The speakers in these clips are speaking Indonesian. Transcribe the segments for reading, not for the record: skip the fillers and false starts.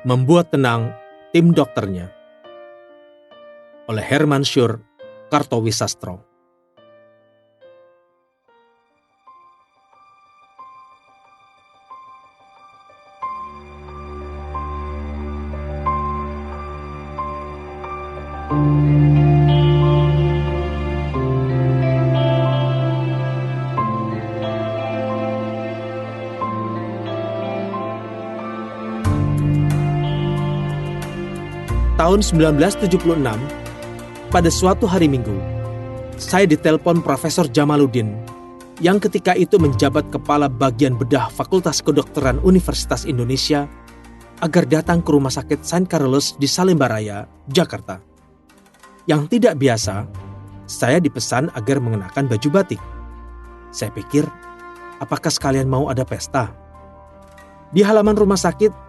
Membuat tenang tim dokternya oleh Hermansyur Kartowisastro. Tahun 1976, pada suatu hari Minggu, saya ditelepon Profesor Jamaluddin yang ketika itu menjabat kepala bagian bedah Fakultas Kedokteran Universitas Indonesia agar datang ke Rumah Sakit St. Carolus di Salemba Raya, Jakarta. Yang tidak biasa, saya dipesan agar mengenakan baju batik. Saya pikir, apakah sekalian mau ada pesta? Di halaman rumah sakit,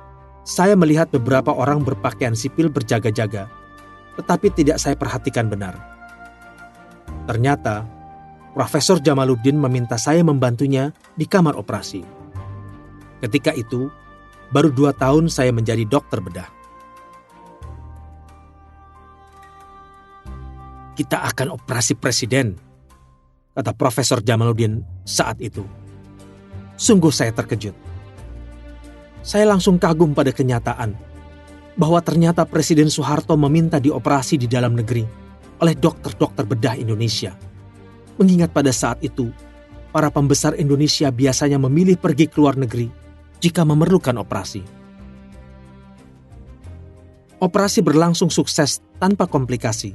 saya melihat beberapa orang berpakaian sipil berjaga-jaga, tetapi tidak saya perhatikan benar. Ternyata, Profesor Jamaluddin meminta saya membantunya di kamar operasi. Ketika itu, baru 2 tahun saya menjadi dokter bedah. "Kita akan operasi presiden," kata Profesor Jamaluddin saat itu. Sungguh saya terkejut. Saya langsung kagum pada kenyataan bahwa ternyata Presiden Soeharto meminta dioperasi di dalam negeri oleh dokter-dokter bedah Indonesia. Mengingat pada saat itu, para pembesar Indonesia biasanya memilih pergi ke luar negeri jika memerlukan operasi. Operasi berlangsung sukses tanpa komplikasi.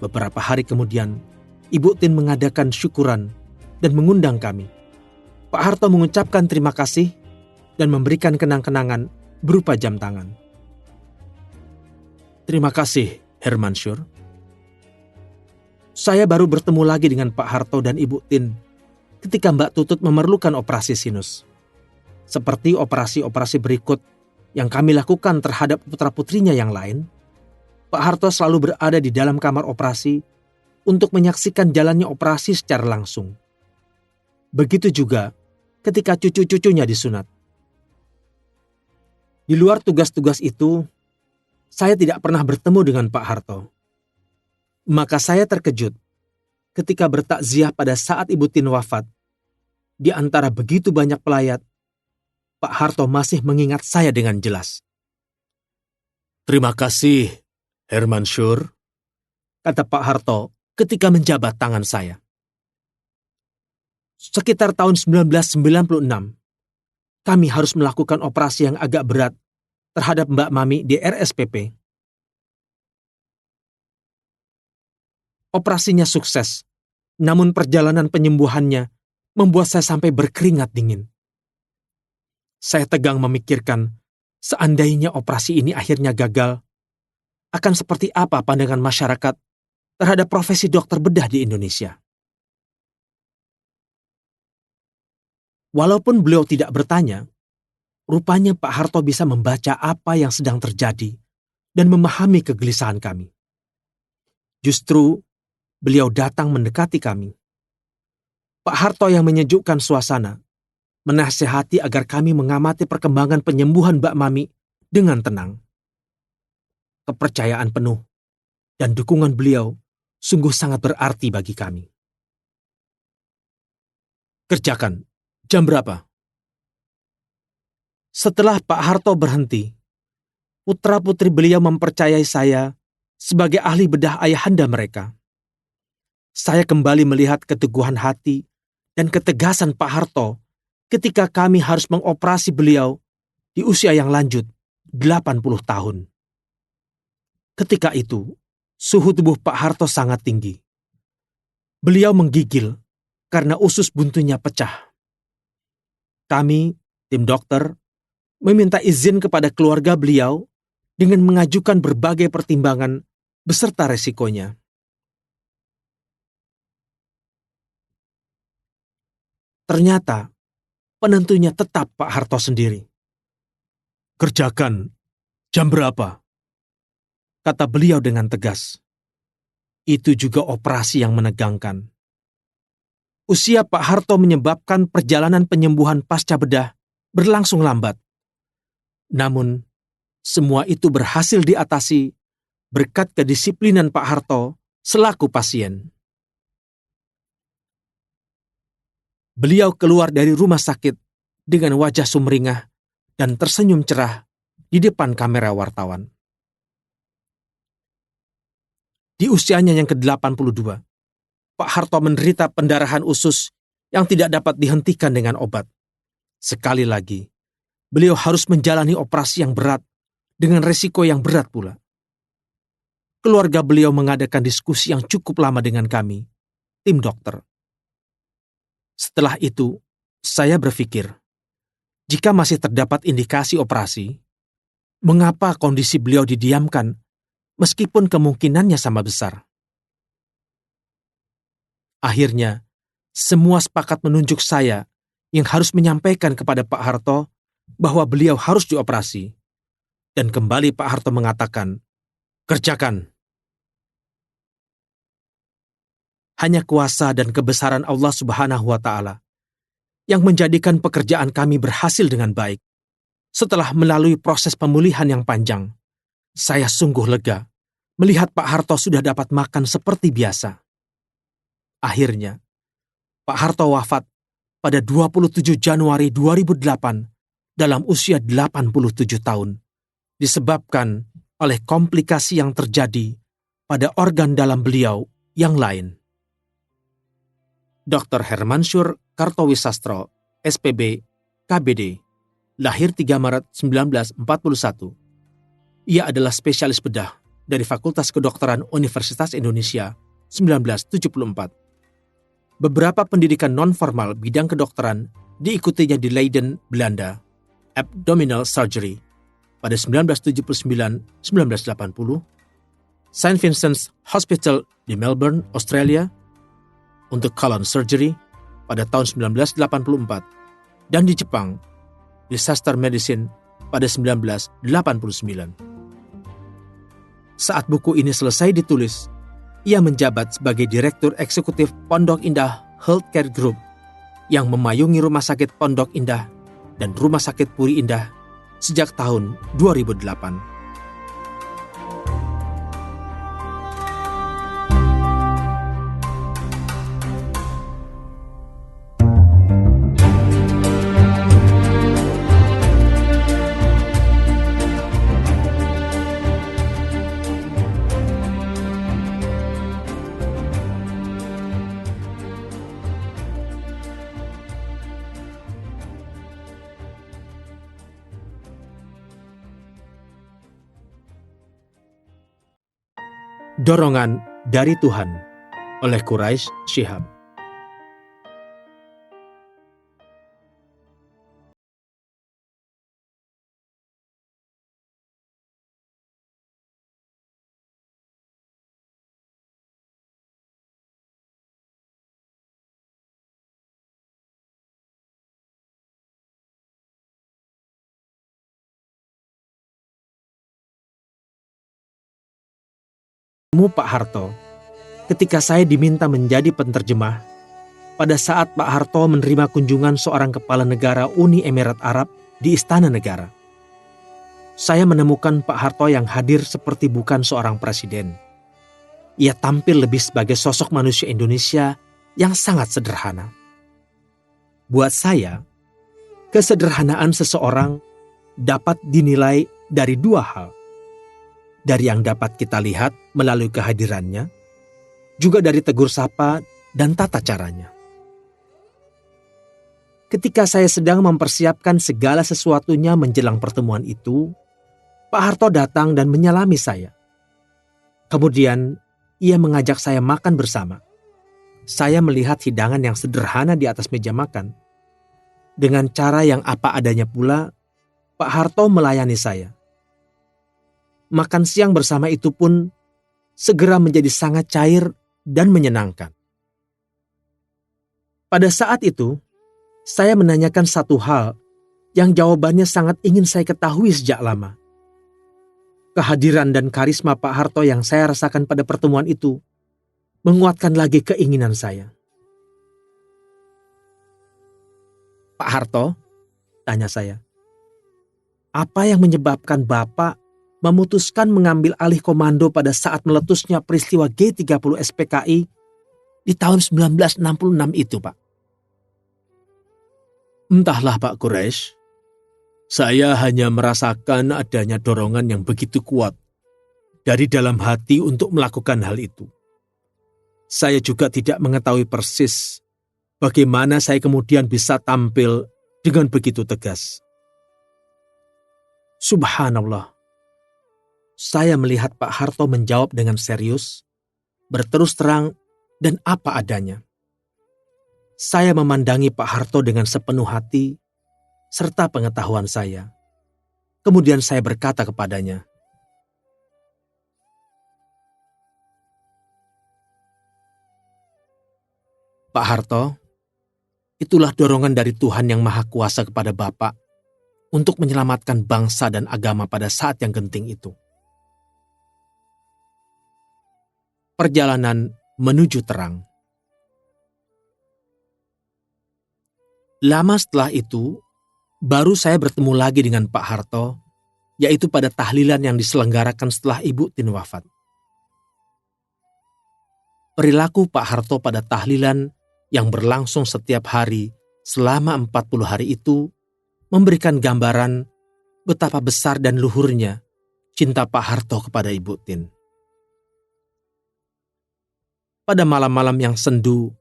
Beberapa hari kemudian, Ibu Tin mengadakan syukuran dan mengundang kami. Pak Harto mengucapkan terima kasih dan memberikan kenang-kenangan berupa jam tangan. "Terima kasih, Hermansyur. Saya baru bertemu lagi dengan Pak Harto dan Ibu Tin ketika Mbak Tutut memerlukan operasi sinus. Seperti operasi-operasi berikut yang kami lakukan terhadap putra-putrinya yang lain, Pak Harto selalu berada di dalam kamar operasi untuk menyaksikan jalannya operasi secara langsung. Begitu juga ketika cucu-cucunya disunat. Di luar tugas-tugas itu, saya tidak pernah bertemu dengan Pak Harto. Maka saya terkejut ketika bertakziah pada saat Ibu Tin wafat. Di antara begitu banyak pelayat, Pak Harto masih mengingat saya dengan jelas. "Terima kasih, Hermansyur," kata Pak Harto ketika menjabat tangan saya. Sekitar tahun 1996, kami harus melakukan operasi yang agak berat terhadap Mbak Mami di RSPP. Operasinya sukses, namun perjalanan penyembuhannya membuat saya sampai berkeringat dingin. Saya tegang memikirkan, seandainya operasi ini akhirnya gagal, akan seperti apa pandangan masyarakat terhadap profesi dokter bedah di Indonesia. Walaupun beliau tidak bertanya, rupanya Pak Harto bisa membaca apa yang sedang terjadi dan memahami kegelisahan kami. Justru, beliau datang mendekati kami. Pak Harto yang menyejukkan suasana, menasihati agar kami mengamati perkembangan penyembuhan Mbak Mami dengan tenang. Kepercayaan penuh dan dukungan beliau sungguh sangat berarti bagi kami. "Kerjakan. Jam berapa?" Setelah Pak Harto berhenti, putra-putri beliau mempercayai saya sebagai ahli bedah ayahanda mereka. Saya kembali melihat keteguhan hati dan ketegasan Pak Harto ketika kami harus mengoperasi beliau di usia yang lanjut, 80 tahun. Ketika itu, suhu tubuh Pak Harto sangat tinggi. Beliau menggigil karena usus buntunya pecah. Kami, tim dokter, meminta izin kepada keluarga beliau dengan mengajukan berbagai pertimbangan beserta resikonya. Ternyata, penentunya tetap Pak Harto sendiri. "Kerjakan. Jam berapa?" kata beliau dengan tegas. Itu juga operasi yang menegangkan. Usia Pak Harto menyebabkan perjalanan penyembuhan pasca bedah berlangsung lambat. Namun, Semua itu berhasil diatasi berkat kedisiplinan Pak Harto selaku pasien. Beliau keluar dari rumah sakit dengan wajah sumringah dan tersenyum cerah di depan kamera wartawan. Di usianya yang ke-82, Pak Harto menderita pendarahan usus yang tidak dapat dihentikan dengan obat. Sekali lagi, beliau harus menjalani operasi yang berat dengan resiko yang berat pula. Keluarga beliau mengadakan diskusi yang cukup lama dengan kami, tim dokter. Setelah itu, saya berpikir, jika masih terdapat indikasi operasi, mengapa kondisi beliau didiamkan meskipun kemungkinannya sama besar? Akhirnya, semua sepakat menunjuk saya yang harus menyampaikan kepada Pak Harto bahwa beliau harus dioperasi. Dan kembali Pak Harto mengatakan, "Kerjakan." Hanya kuasa dan kebesaran Allah Subhanahu wa Ta'ala yang menjadikan pekerjaan kami berhasil dengan baik. Setelah melalui proses pemulihan yang panjang, saya sungguh lega melihat Pak Harto sudah dapat makan seperti biasa. Akhirnya, Pak Harto wafat pada 27 Januari 2008 dalam usia 87 tahun, disebabkan oleh komplikasi yang terjadi pada organ dalam beliau yang lain. Dr. Hermansyur Kartowisastro, SPB, KBD, lahir 3 Maret 1941. Ia adalah spesialis bedah dari Fakultas Kedokteran Universitas Indonesia 1974. Beberapa pendidikan non-formal bidang kedokteran diikutinya di Leiden, Belanda, abdominal surgery pada 1979-1980, St. Vincent's Hospital di Melbourne, Australia, untuk colon surgery pada tahun 1984, dan di Jepang, disaster medicine pada 1989. Saat buku ini selesai ditulis, ia menjabat sebagai Direktur Eksekutif Pondok Indah Healthcare Group yang memayungi Rumah Sakit Pondok Indah dan Rumah Sakit Puri Indah sejak tahun 2008. Dorongan dari Tuhan oleh Quraish Shihab. Pak Harto, ketika saya diminta menjadi penterjemah, pada saat Pak Harto menerima kunjungan seorang kepala negara Uni Emirat Arab di Istana Negara. Saya menemukan Pak Harto yang hadir seperti bukan seorang presiden. Ia tampil lebih sebagai sosok manusia Indonesia yang sangat sederhana. Buat saya, kesederhanaan seseorang dapat dinilai dari dua hal. Dari yang dapat kita lihat melalui kehadirannya, juga dari tegur sapa dan tata caranya. Ketika saya sedang mempersiapkan segala sesuatunya menjelang pertemuan itu, Pak Harto datang dan menyalami saya. Kemudian, ia mengajak saya makan bersama. Saya melihat hidangan yang sederhana di atas meja makan. Dengan cara yang apa adanya pula, Pak Harto melayani saya. Makan siang bersama itu pun segera menjadi sangat cair dan menyenangkan. Pada saat itu, saya menanyakan satu hal yang jawabannya sangat ingin saya ketahui sejak lama. Kehadiran dan karisma Pak Harto yang saya rasakan pada pertemuan itu menguatkan lagi keinginan saya. "Pak Harto," tanya saya, Apa yang menyebabkan Bapak memutuskan mengambil alih komando pada saat meletusnya peristiwa G30 SPKI di tahun 1966 itu, Pak? Entahlah Pak Quraisy, saya hanya merasakan adanya dorongan yang begitu kuat dari dalam hati untuk melakukan hal itu. Saya juga tidak mengetahui persis bagaimana saya kemudian bisa tampil dengan begitu tegas. Subhanallah. Saya melihat Pak Harto menjawab dengan serius, berterus terang, dan apa adanya. Saya memandangi Pak Harto dengan sepenuh hati, serta pengetahuan saya. Kemudian saya berkata kepadanya, Pak Harto, itulah dorongan dari Tuhan yang Maha Kuasa kepada Bapak untuk menyelamatkan bangsa dan agama pada saat yang genting itu. Perjalanan menuju terang. Lama setelah itu, baru saya bertemu lagi dengan Pak Harto, yaitu pada tahlilan yang diselenggarakan setelah Ibu Tin wafat. Perilaku Pak Harto pada tahlilan yang berlangsung setiap hari selama 40 hari itu memberikan gambaran betapa besar dan luhurnya cinta Pak Harto kepada Ibu Tin. Pada malam-malam yang sendu,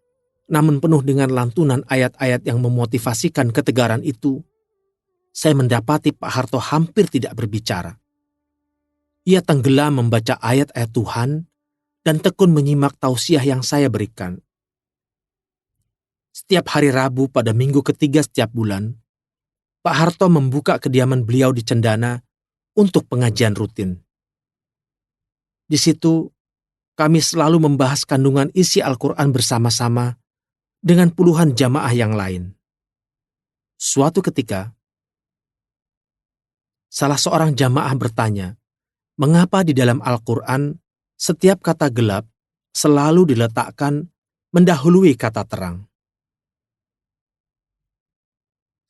namun penuh dengan lantunan ayat-ayat yang memotivasikan ketegaran itu, saya mendapati Pak Harto hampir tidak berbicara. Ia tenggelam membaca ayat-ayat Tuhan dan tekun menyimak tausiah yang saya berikan. Setiap hari Rabu pada minggu ketiga setiap bulan, Pak Harto membuka kediaman beliau di Cendana untuk pengajian rutin. Di situ, kami selalu membahas kandungan isi Al-Quran bersama-sama dengan puluhan jamaah yang lain. Suatu ketika, salah seorang jamaah bertanya, mengapa di dalam Al-Quran setiap kata gelap selalu diletakkan mendahului kata terang?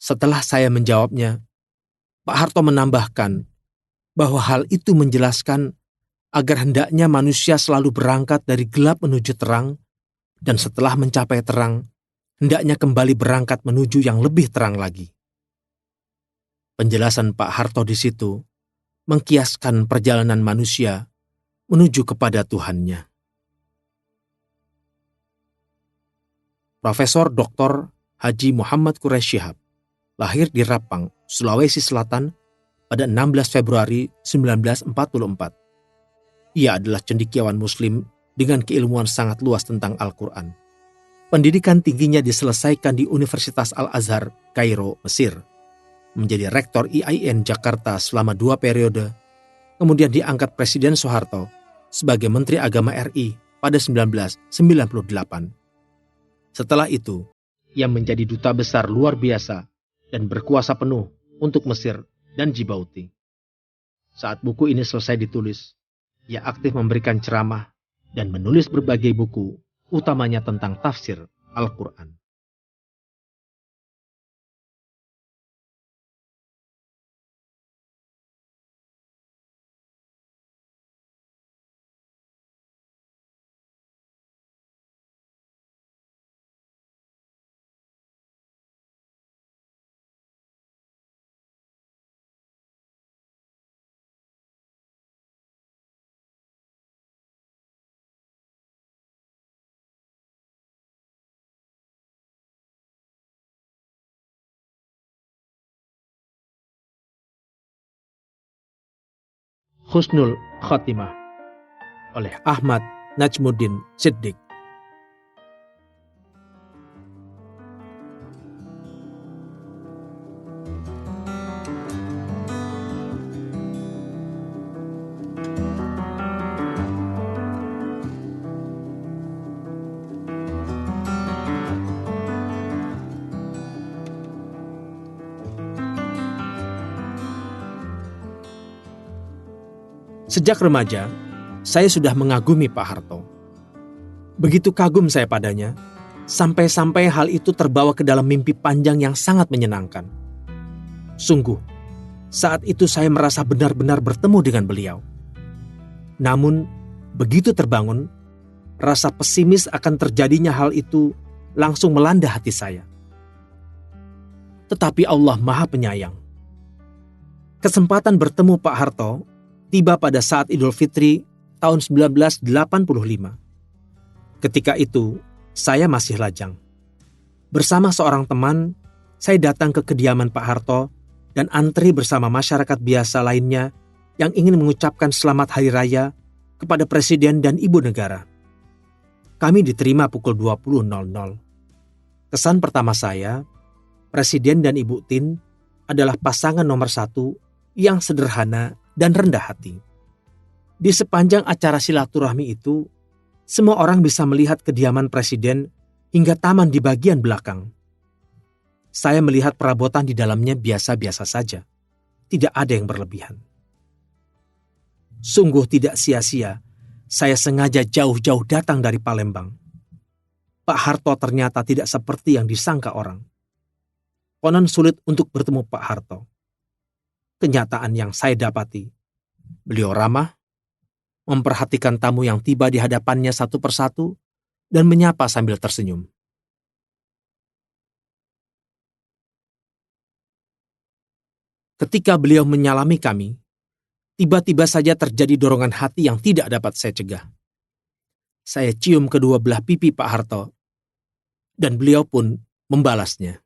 Setelah saya menjawabnya, Pak Harto menambahkan bahwa hal itu menjelaskan agar hendaknya manusia selalu berangkat dari gelap menuju terang, dan setelah mencapai terang, hendaknya kembali berangkat menuju yang lebih terang lagi. Penjelasan Pak Harto di situ mengkiaskan perjalanan manusia menuju kepada Tuhannya. Profesor Dr. Haji Muhammad Quraisy Shihab lahir di Rapang, Sulawesi Selatan pada 16 Februari 1944. Ia adalah cendekiawan Muslim dengan keilmuan sangat luas tentang Al-Quran. Pendidikan tingginya diselesaikan di Universitas Al-Azhar, Kairo, Mesir. Menjadi rektor IAIN Jakarta selama 2 periode, kemudian diangkat Presiden Soeharto sebagai Menteri Agama RI pada 1998. Setelah itu, ia menjadi duta besar luar biasa dan berkuasa penuh untuk Mesir dan Djibouti. Saat buku ini selesai ditulis, ia aktif memberikan ceramah dan menulis berbagai buku, utamanya tentang tafsir Al-Quran. Husnul Khatimah oleh Ahmad Najmuddin Siddiq. Sejak remaja, saya sudah mengagumi Pak Harto. Begitu kagum saya padanya, sampai-sampai hal itu terbawa ke dalam mimpi panjang yang sangat menyenangkan. Sungguh, Saat itu saya merasa benar-benar bertemu dengan beliau. Namun, begitu terbangun, rasa pesimis akan terjadinya hal itu langsung melanda hati saya. Tetapi Allah Maha Penyayang. Kesempatan bertemu Pak Harto tiba pada saat Idul Fitri tahun 1985. Ketika itu, saya masih lajang. Bersama seorang teman, saya datang ke kediaman Pak Harto dan antri bersama masyarakat biasa lainnya yang ingin mengucapkan selamat hari raya kepada Presiden dan Ibu Negara. Kami diterima pukul 20.00. Kesan pertama saya, Presiden dan Ibu Tin adalah pasangan nomor 1 yang sederhana dan rendah hati. Di sepanjang acara silaturahmi itu, semua orang bisa melihat kediaman Presiden hingga taman di bagian belakang. Saya melihat perabotan di dalamnya biasa-biasa saja, tidak ada yang berlebihan. Sungguh tidak sia-sia, saya sengaja jauh-jauh datang dari Palembang. Pak Harto ternyata tidak seperti yang disangka orang. Konon sulit untuk bertemu Pak Harto. Kenyataan yang saya dapati, beliau ramah, memperhatikan tamu yang tiba di hadapannya satu persatu, dan menyapa sambil tersenyum. Ketika beliau menyalami kami, tiba-tiba saja terjadi dorongan hati yang tidak dapat saya cegah. Saya cium kedua belah pipi Pak Harto, dan beliau pun membalasnya.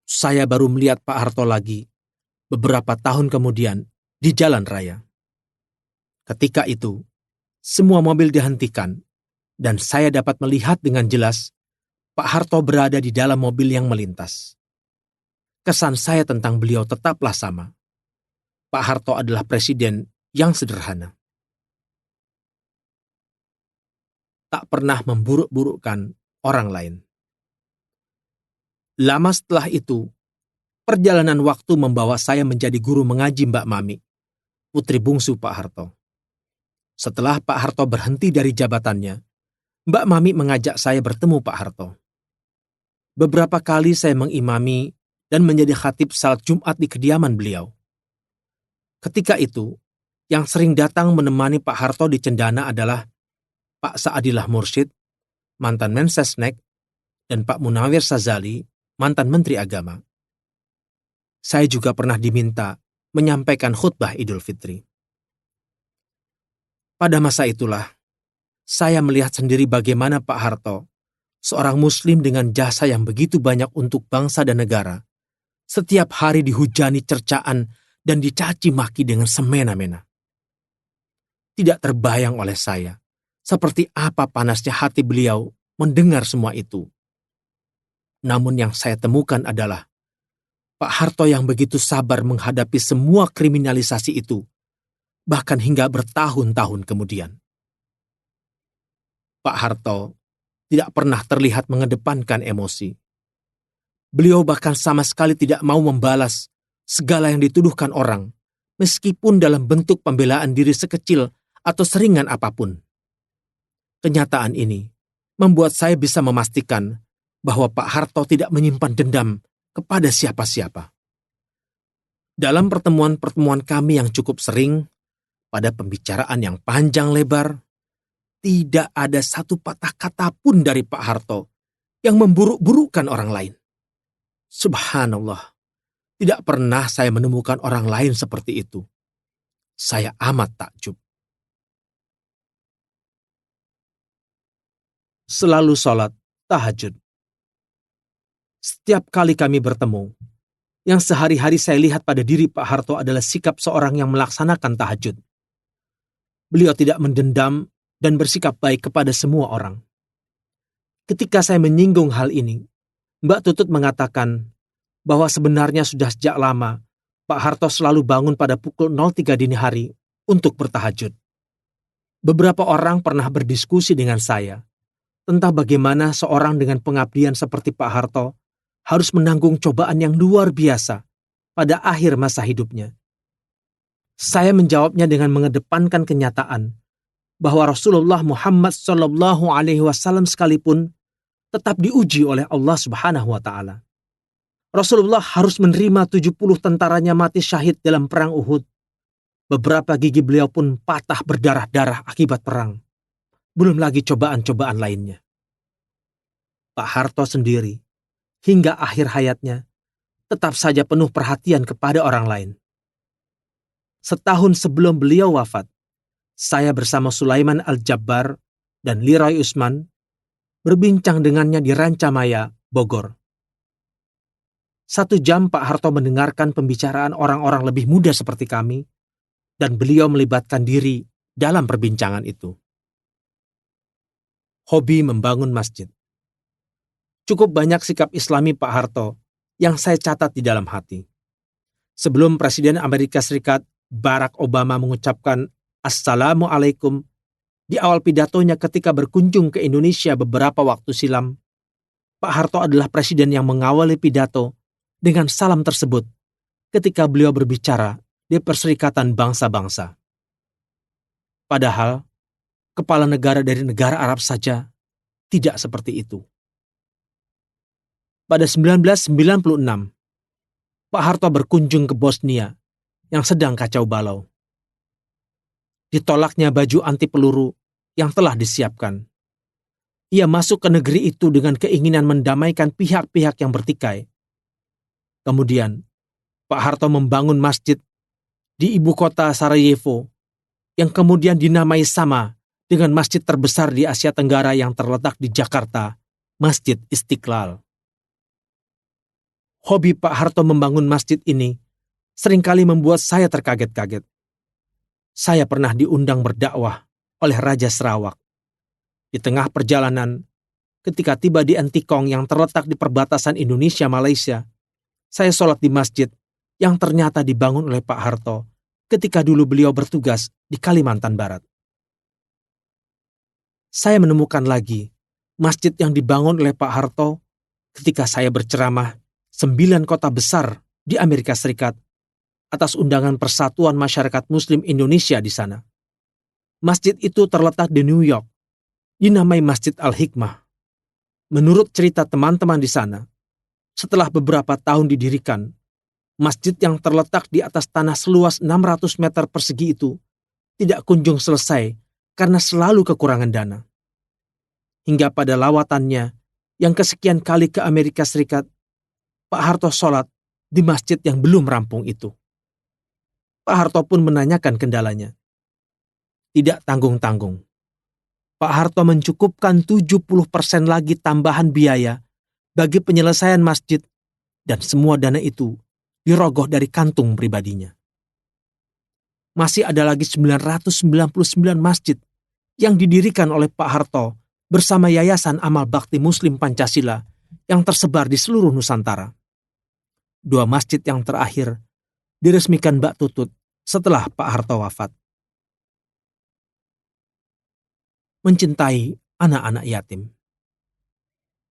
Saya baru melihat Pak Harto lagi beberapa tahun kemudian di jalan raya. Ketika itu, semua mobil dihentikan, dan saya dapat melihat dengan jelas Pak Harto berada di dalam mobil yang melintas. Kesan saya tentang beliau tetaplah sama. Pak Harto adalah presiden yang sederhana. Tak pernah memburuk-burukkan orang lain. Lama setelah itu, perjalanan waktu membawa saya menjadi guru mengaji Mbak Mami, putri bungsu Pak Harto. Setelah Pak Harto berhenti dari jabatannya, Mbak Mami mengajak saya bertemu Pak Harto. Beberapa kali saya mengimami dan menjadi khatib salat Jumat di kediaman beliau. Ketika itu, yang sering datang menemani Pak Harto di Cendana adalah Pak Saadillah Mursyid, mantan Mensesnek, dan Pak Munawir Sazali, mantan Menteri Agama. Saya juga pernah diminta menyampaikan khutbah Idul Fitri. Pada masa itulah, saya melihat sendiri bagaimana Pak Harto, seorang Muslim dengan jasa yang begitu banyak untuk bangsa dan negara, setiap hari dihujani cercaan dan dicaci maki dengan semena-mena. Tidak terbayang oleh saya seperti apa panasnya hati beliau mendengar semua itu. Namun yang saya temukan adalah Pak Harto yang begitu sabar menghadapi semua kriminalisasi itu, bahkan hingga bertahun-tahun kemudian. Pak Harto tidak pernah terlihat mengedepankan emosi. Beliau bahkan sama sekali tidak mau membalas segala yang dituduhkan orang, meskipun dalam bentuk pembelaan diri sekecil atau seringan apapun. Kenyataan ini membuat saya bisa memastikan bahwa Pak Harto tidak menyimpan dendam kepada siapa-siapa. Dalam pertemuan-pertemuan kami yang cukup sering, pada pembicaraan yang panjang lebar, tidak ada satu patah kata pun dari Pak Harto yang memburuk-burukkan orang lain. Subhanallah, tidak pernah saya menemukan orang lain seperti itu. Saya amat takjub. Selalu sholat tahajud. Setiap kali kami bertemu, yang sehari-hari saya lihat pada diri Pak Harto adalah sikap seorang yang melaksanakan tahajud. Beliau tidak mendendam dan bersikap baik kepada semua orang. Ketika saya menyinggung hal ini, Mbak Tutut mengatakan bahwa sebenarnya sudah sejak lama Pak Harto selalu bangun pada pukul 03 dini hari untuk bertahajud. Beberapa orang pernah berdiskusi dengan saya tentang bagaimana seorang dengan pengabdian seperti Pak Harto harus menanggung cobaan yang luar biasa pada akhir masa hidupnya. Saya menjawabnya dengan mengedepankan kenyataan bahwa Rasulullah Muhammad SAW sekalipun tetap diuji oleh Allah Subhanahu wa Ta'ala. Rasulullah harus menerima 70 tentaranya mati syahid dalam perang Uhud. Beberapa gigi beliau pun patah berdarah-darah akibat perang. Belum lagi cobaan-cobaan lainnya. Pak Harto sendiri, hingga akhir hayatnya, tetap saja penuh perhatian kepada orang lain. Setahun sebelum beliau wafat, saya bersama Sulaiman Al-Jabbar dan Leroy Usman berbincang dengannya di Rancamaya, Bogor. 1 jam Pak Harto mendengarkan pembicaraan orang-orang lebih muda seperti kami, dan beliau melibatkan diri dalam perbincangan itu. Hobi membangun masjid. Cukup banyak sikap Islami Pak Harto yang saya catat di dalam hati. Sebelum Presiden Amerika Serikat Barack Obama mengucapkan Assalamualaikum di awal pidatonya ketika berkunjung ke Indonesia beberapa waktu silam, Pak Harto adalah presiden yang mengawali pidato dengan salam tersebut ketika beliau berbicara di Perserikatan Bangsa-Bangsa. Padahal, kepala negara dari negara Arab saja tidak seperti itu. Pada 1996, Pak Harto berkunjung ke Bosnia yang sedang kacau balau. Ditolaknya baju anti peluru yang telah disiapkan. Ia masuk ke negeri itu dengan keinginan mendamaikan pihak-pihak yang bertikai. Kemudian, Pak Harto membangun masjid di ibu kota Sarajevo yang kemudian dinamai sama dengan masjid terbesar di Asia Tenggara yang terletak di Jakarta, Masjid Istiqlal. Hobi Pak Harto membangun masjid ini seringkali membuat saya terkaget-kaget. Saya pernah diundang berdakwah oleh Raja Sarawak. Di tengah perjalanan, ketika tiba di Entikong yang terletak di perbatasan Indonesia-Malaysia, saya sholat di masjid yang ternyata dibangun oleh Pak Harto ketika dulu beliau bertugas di Kalimantan Barat. Saya menemukan lagi masjid yang dibangun oleh Pak Harto ketika saya berceramah 9 kota besar di Amerika Serikat atas undangan Persatuan Masyarakat Muslim Indonesia di sana. Masjid itu terletak di New York, dinamai Masjid Al-Hikmah. Menurut cerita teman-teman di sana, setelah beberapa tahun didirikan, masjid yang terletak di atas tanah seluas 600 meter persegi itu tidak kunjung selesai karena selalu kekurangan dana. Hingga pada lawatannya yang kesekian kali ke Amerika Serikat, Pak Harto sholat di masjid yang belum rampung itu. Pak Harto pun menanyakan kendalanya. Tidak tanggung-tanggung. Pak Harto mencukupkan 70% lagi tambahan biaya bagi penyelesaian masjid, dan semua dana itu dirogoh dari kantung pribadinya. Masih ada lagi 999 masjid yang didirikan oleh Pak Harto bersama Yayasan Amal Bakti Muslim Pancasila yang tersebar di seluruh Nusantara. 2 masjid yang terakhir diresmikan Mbak Tutut setelah Pak Harto wafat. Mencintai anak-anak yatim.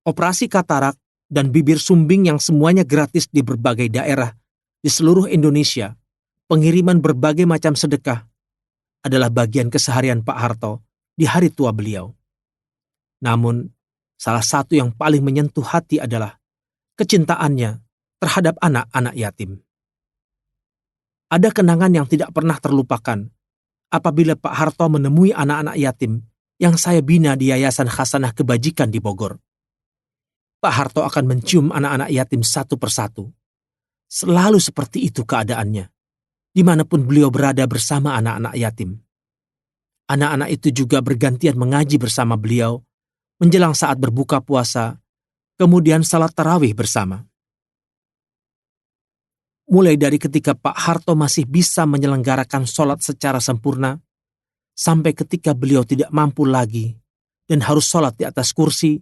Operasi katarak dan bibir sumbing yang semuanya gratis di berbagai daerah di seluruh Indonesia, pengiriman berbagai macam sedekah, adalah bagian keseharian Pak Harto di hari tua beliau. Namun, salah satu yang paling menyentuh hati adalah kecintaannya terhadap anak-anak yatim. Ada kenangan yang tidak pernah terlupakan apabila Pak Harto menemui anak-anak yatim yang saya bina di Yayasan Khasanah Kebajikan di Bogor. Pak Harto akan mencium anak-anak yatim satu persatu. Selalu seperti itu keadaannya, dimanapun beliau berada bersama anak-anak yatim. Anak-anak itu juga bergantian mengaji bersama beliau, menjelang saat berbuka puasa, kemudian salat tarawih bersama. Mulai dari ketika Pak Harto masih bisa menyelenggarakan sholat secara sempurna, sampai ketika beliau tidak mampu lagi dan harus sholat di atas kursi,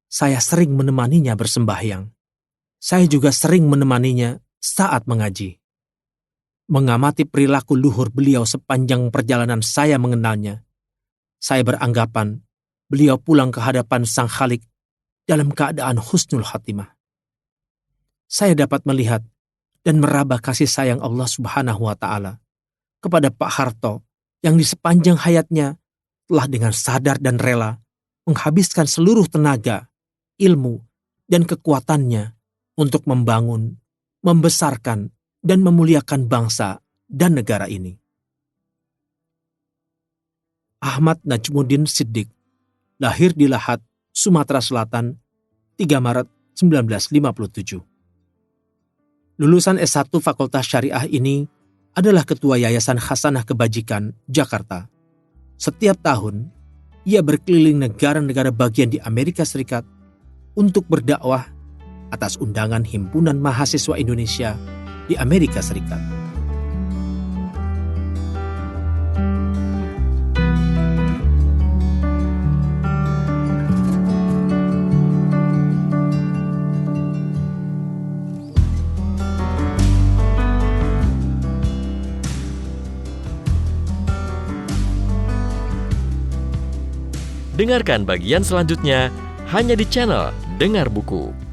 saya sering menemaninya bersembahyang. Saya juga sering menemaninya saat mengaji. Mengamati perilaku luhur beliau sepanjang perjalanan saya mengenalnya, saya beranggapan beliau pulang ke hadapan Sang Khalik dalam keadaan husnul khatimah. Saya dapat melihat dan meraba kasih sayang Allah Subhanahu wa Ta'ala kepada Pak Harto yang di sepanjang hayatnya telah dengan sadar dan rela menghabiskan seluruh tenaga, ilmu, dan kekuatannya untuk membangun, membesarkan, dan memuliakan bangsa dan negara ini. Ahmad Najmuddin Siddiq lahir di Lahat, Sumatera Selatan, 3 Maret 1957. Lulusan S1 Fakultas Syariah ini adalah Ketua Yayasan Hasanah Kebajikan, Jakarta. Setiap tahun, ia berkeliling negara-negara bagian di Amerika Serikat untuk berdakwah atas undangan Himpunan Mahasiswa Indonesia di Amerika Serikat. Dengarkan bagian selanjutnya hanya di channel Dengar Buku.